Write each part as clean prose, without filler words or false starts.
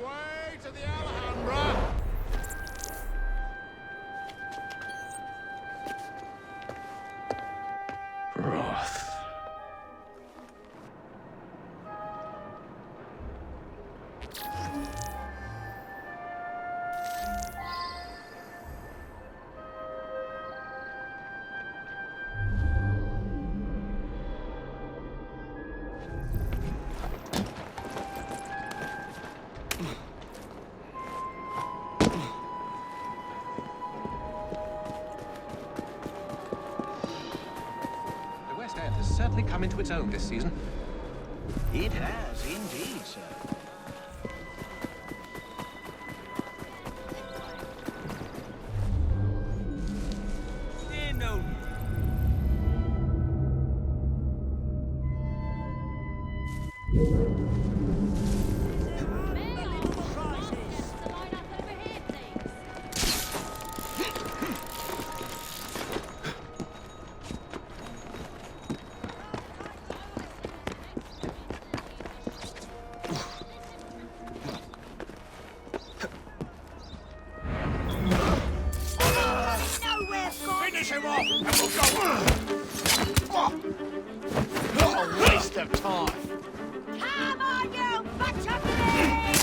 way to the Alhambra. Wrath. Has certainly come into its own this season. It has, indeed, sir. No. Finish him off, and we'll go. What a waste of time. Come on, you bunch of thieves!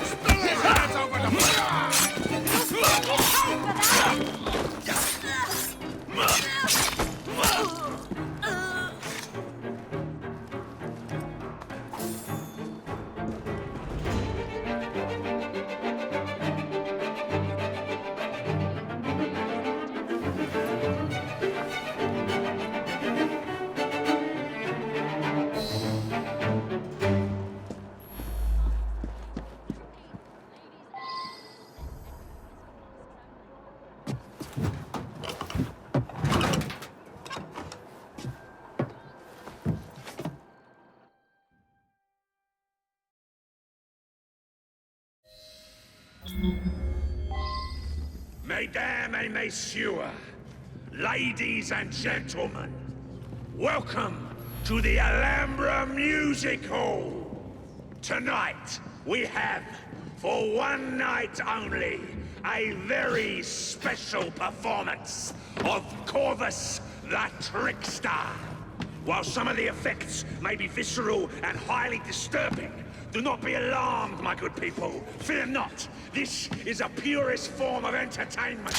Spill his hands over the fire! Mesdames et messieurs, ladies and gentlemen, welcome to the Alhambra Music Hall. Tonight, we have, for one night only, a very special performance of Corvus the Trickster. While some of the effects may be visceral and highly disturbing, do not be alarmed, my good people. Fear not. This is a purest form of entertainment.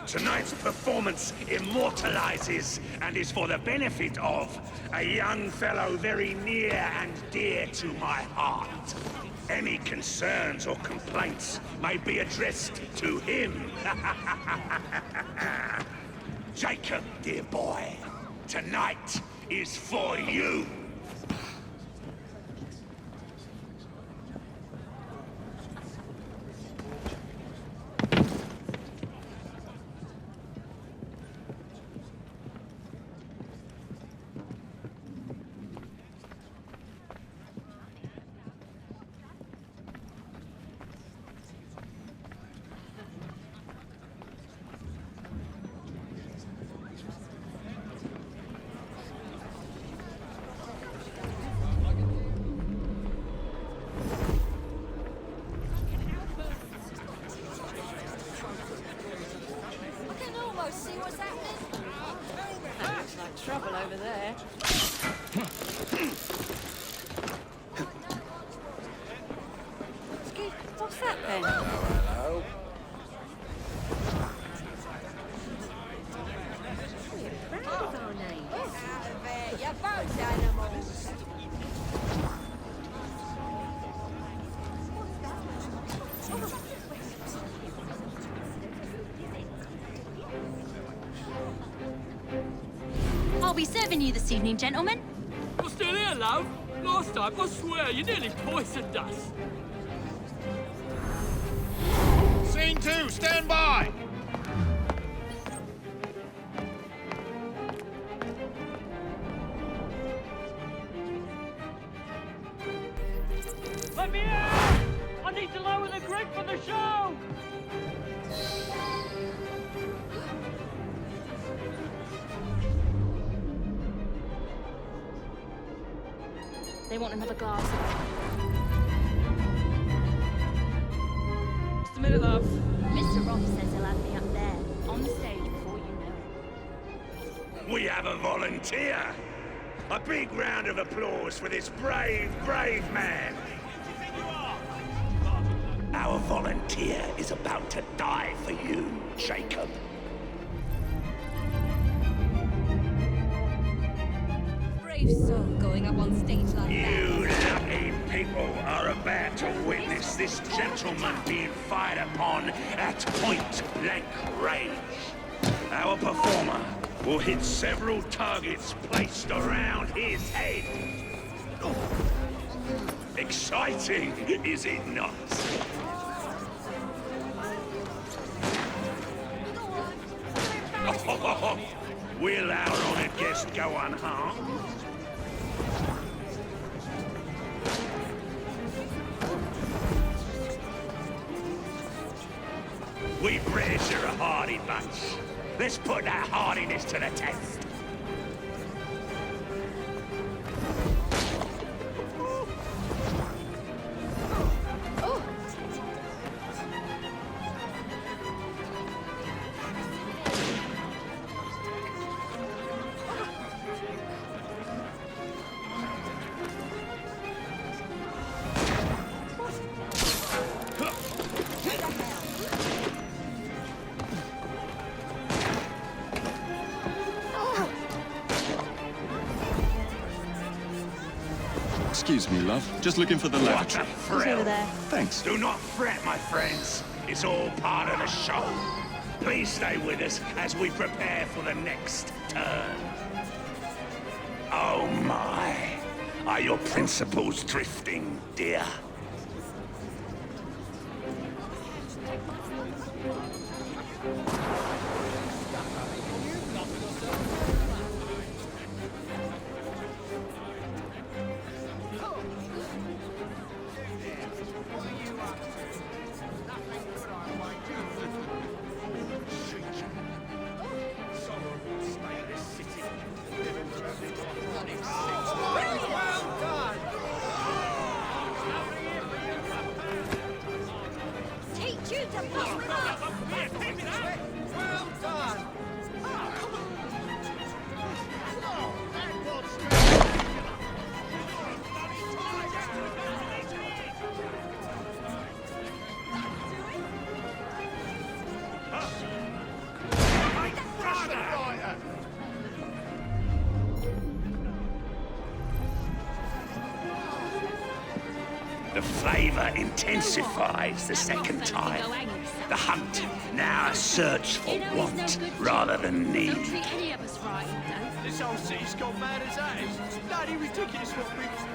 Tonight's performance immortalizes and is for the benefit of a young fellow very near and dear to my heart. Any concerns or complaints may be addressed to him. Jacob, dear boy, tonight is for you. See what's happening? That looks like trouble over there. Excuse, what's that then? Hello. We're proud of our names. Out of it, you're both animals. I'll be serving you this evening, gentlemen. You're still here, love? Last time, I swear, you nearly poisoned us. Scene 2, stand by! Let me out! I need to lower the grid for the show! They want another glass. Just a minute, love. Mr. Ross says he'll have me up there, on the stage before you know it. We have a volunteer. A big round of applause for this brave, brave man. Our volunteer is about to die for you, Jacob. Brave soul going up on stage like that. You lucky people are about to witness this gentleman being fired upon at point-blank range. Our performer will hit several targets placed around his head. Exciting, is it not? Will our honored guest go unharmed? We British are a hardy bunch. Let's put that hardiness to the test. Excuse me, love. Just looking for the What a lavatory. thrill. Thanks. Do not fret, my friends. It's all part of the show. Please stay with us as we prepare for the next turn. Oh my. Are your principles drifting, dear? Teach you to bust up! Well done! The flavor intensifies the second time. The hunt, now a search for want rather than need. Don't treat any of us right, you know. This whole city's gone mad as that is. It's bloody ridiculous what people...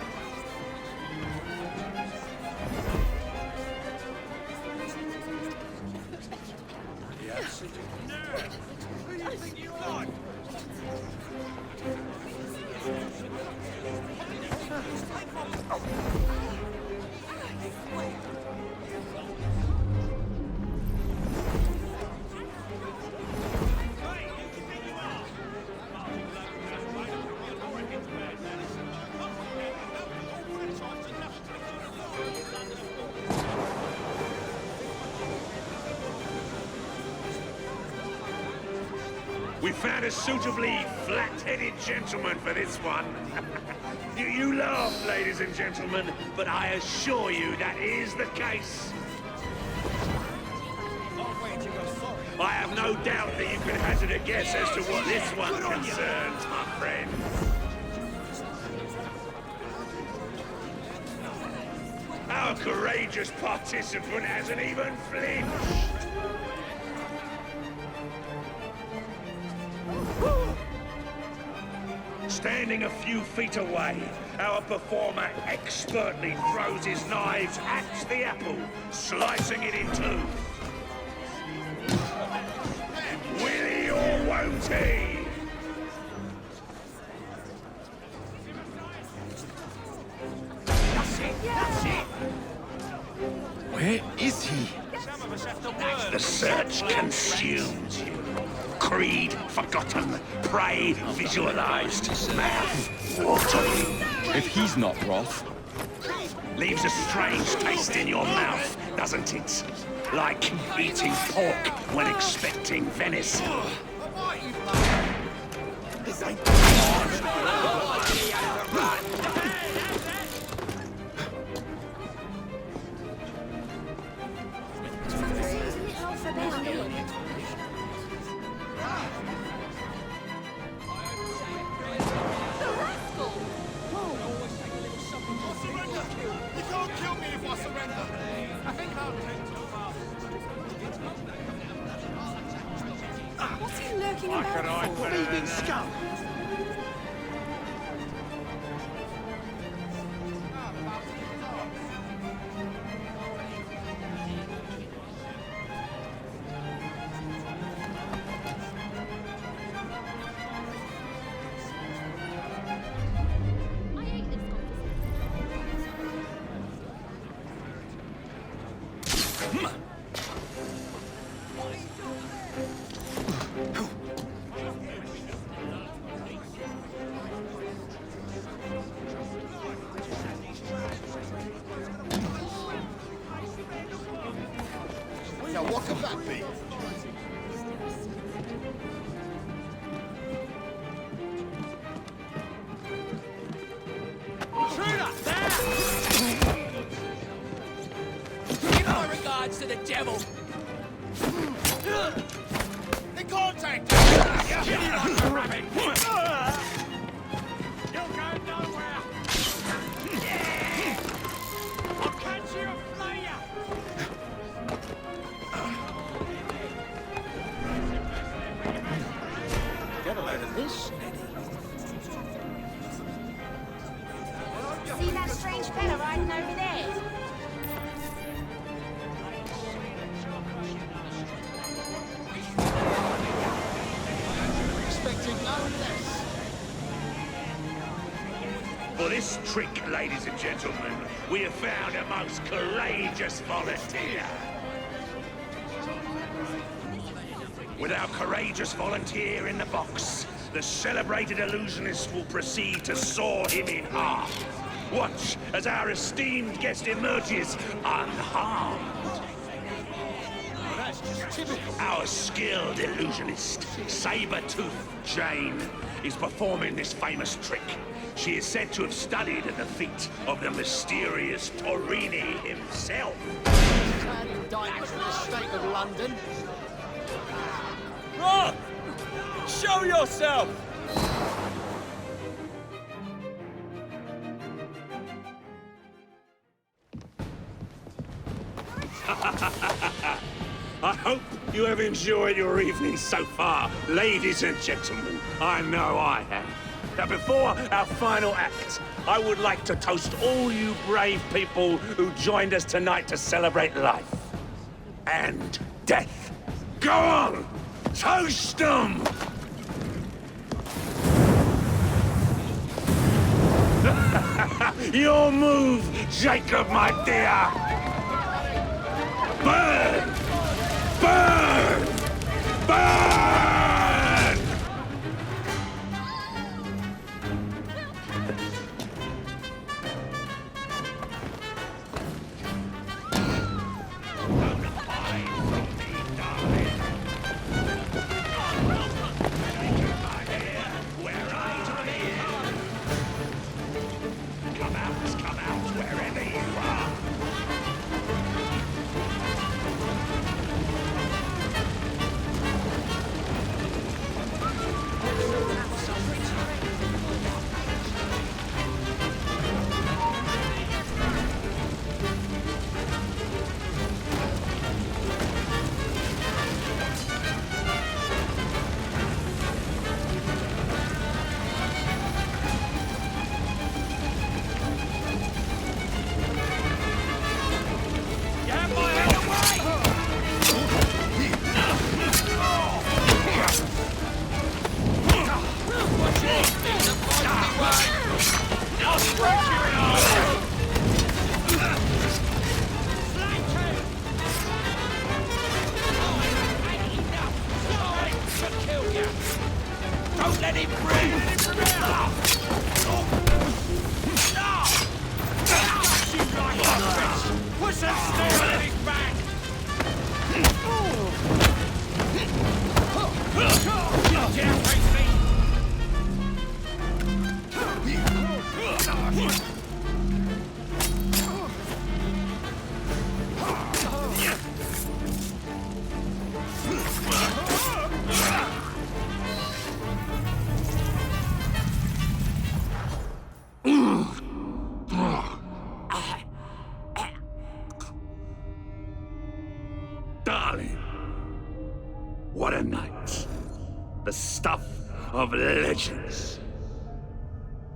Who do you think you are? We found a suitably flat-headed gentleman for this one. You laugh, ladies and gentlemen, but I assure you that is the case. I have no doubt that you can hazard a guess as to what this one concerns, my friend. Our courageous participant hasn't even flinched. Standing a few feet away, our performer expertly throws his knives at the apple, slicing it in two. Will he or won't he? That's it! That's it! Where is he? Some of us have to work. The search consumes you. Creed forgotten, prey visualized, mouth watering. If he's not broth, Leaves a strange taste in your mouth, doesn't it? Like eating pork when expecting venison. You can't kill me if I surrender. I think I'll take to What's he lurking about for? thieving scum. I hate this conversation. Now what could that be? Intruder! There! Give my regards to the devil. In contact! Kill you like a rabbit. You'll go nowhere. I'll catch you and flay you. Get a load of this. See that strange fella riding over there? Expecting no less. For this trick, ladies and gentlemen, we have found a most courageous volunteer. With our courageous volunteer in the box, the celebrated illusionist will proceed to saw him in half. Watch as our esteemed guest emerges unharmed. Well, that's just typical. Our skilled illusionist, Saber-Tooth Jane, is performing this famous trick. She is said to have studied at the feet of the mysterious Torini himself. Sad indictment for the state of London. Roth! Show yourself! I hope you have enjoyed your evening so far, ladies and gentlemen. I know I have. Now, before our final act, I would like to toast all you brave people who joined us tonight to celebrate life and death. Go on! Toast them! Your move, Jacob, my dear! Burn! Burn! Burn! Come out, wherever you are. some steel in his back! Get down, face me! Darling, what a night. The stuff of legends.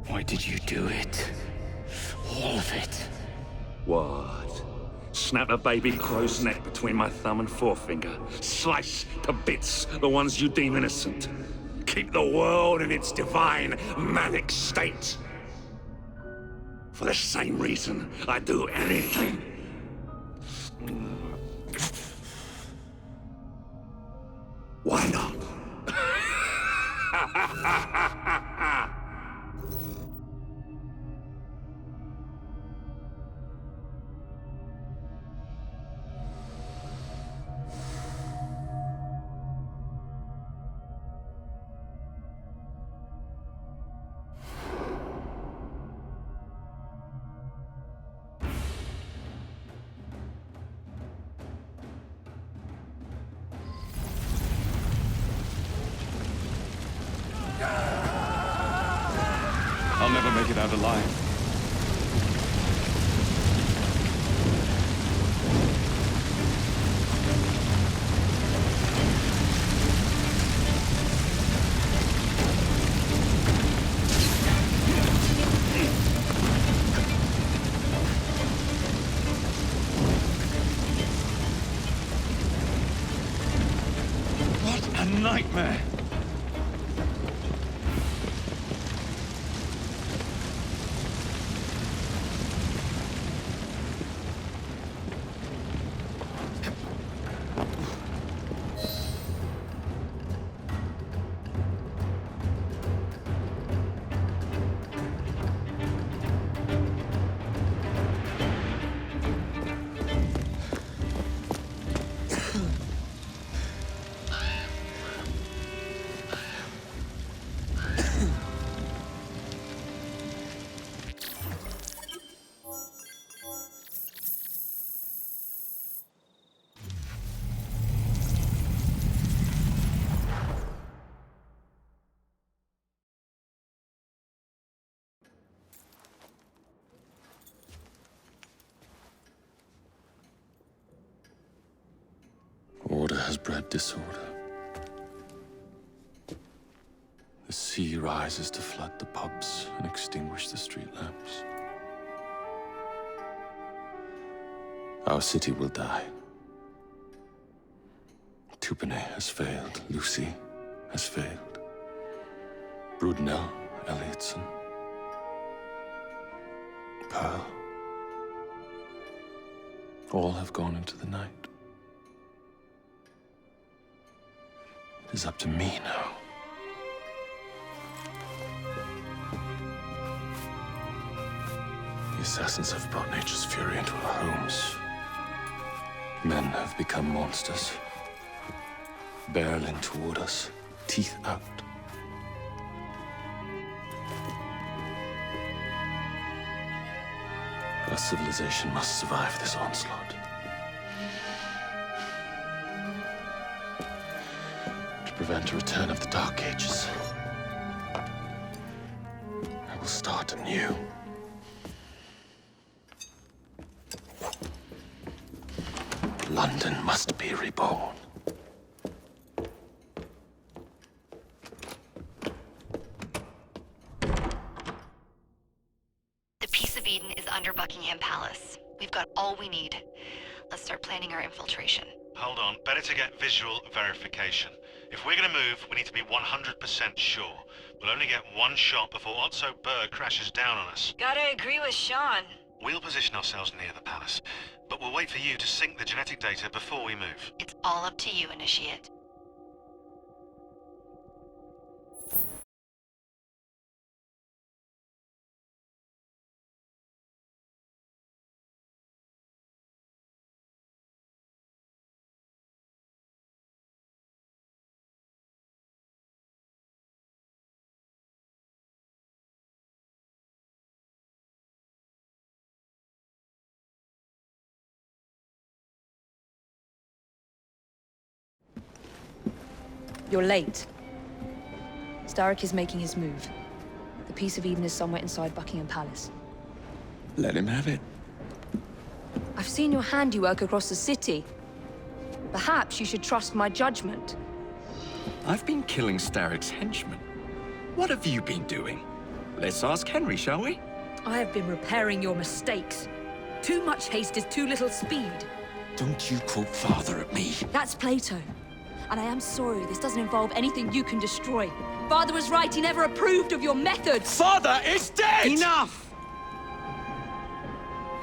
Why did you do it? All of it. What? Snap a baby crow's neck between my thumb and forefinger. Slice to bits the ones you deem innocent. Keep the world in its divine, manic state. For the same reason, I'd do anything. Why not? I'll never make it out alive. What a nightmare! Order has bred disorder. The sea rises to flood the pubs and extinguish the street lamps. Our city will die. Tupene has failed. Lucy has failed. Brudnell, Elliotson, Pearl. All have gone into the night. It is up to me now. The assassins have brought nature's fury into our homes. Men have become monsters, barreling toward us, teeth out. Our civilization must survive this onslaught. To prevent a return of the Dark Ages, I will start anew. London must be reborn. The Peace of Eden is under Buckingham Palace. We've got all we need. Let's start planning our infiltration. Hold on, better to get visual verification. If we're gonna move, we need to be 100% sure. We'll only get one shot before Otso Berg crashes down on us. Gotta agree with Sean. We'll position ourselves near the palace, but we'll wait for you to sync the genetic data before we move. It's all up to you, Initiate. You're late. Starrick is making his move. The Piece of Eden is somewhere inside Buckingham Palace. Let him have it. I've seen your handiwork across the city. Perhaps you should trust my judgment. I've been killing Starrick's henchmen. What have you been doing? Let's ask Henry, shall we? I have been repairing your mistakes. Too much haste is too little speed. Don't you quote father at me. That's Plato. And I am sorry this doesn't involve anything you can destroy. Father was right, he never approved of your methods. Father is dead! Enough!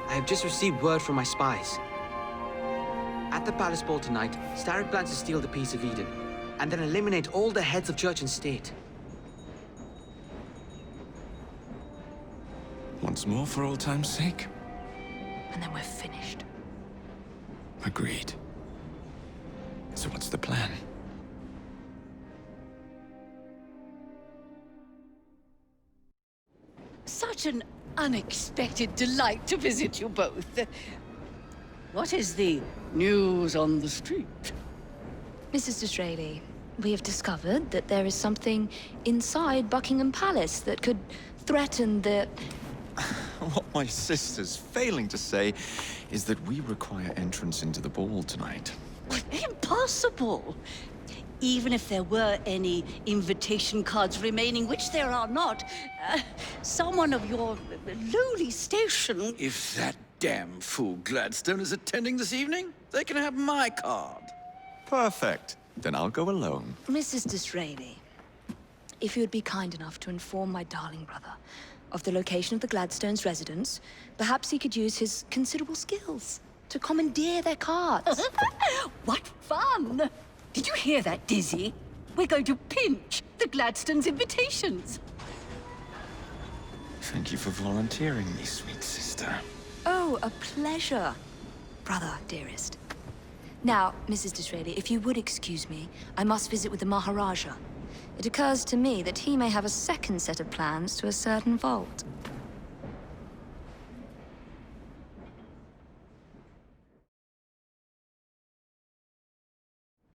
I have just received word from my spies. At the palace ball tonight, Starrick plans to steal the Piece of Eden, and then eliminate all the heads of church and state. Once more for old time's sake? And then we're finished. Agreed. So what's the plan? Such an unexpected delight to visit you both. What is the news on the street? Mrs. Disraeli, we have discovered that there is something inside Buckingham Palace that could threaten the... What my sister's failing to say is that we require entrance into the ball tonight. Impossible! Even if there were any invitation cards remaining, which there are not, someone of your lowly station... If that damn fool Gladstone is attending this evening, they can have my card. Perfect. Then I'll go alone. Mrs. Disraeli, if you would be kind enough to inform my darling brother of the location of the Gladstones' residence, perhaps he could use his considerable skills to commandeer their cards. What fun! Did you hear that, Dizzy? We're going to pinch the Gladstones' invitations. Thank you for volunteering me, sweet sister. Oh, a pleasure, brother, dearest. Now, Mrs. Disraeli, if you would excuse me, I must visit with the Maharaja. It occurs to me that he may have a second set of plans to a certain vault.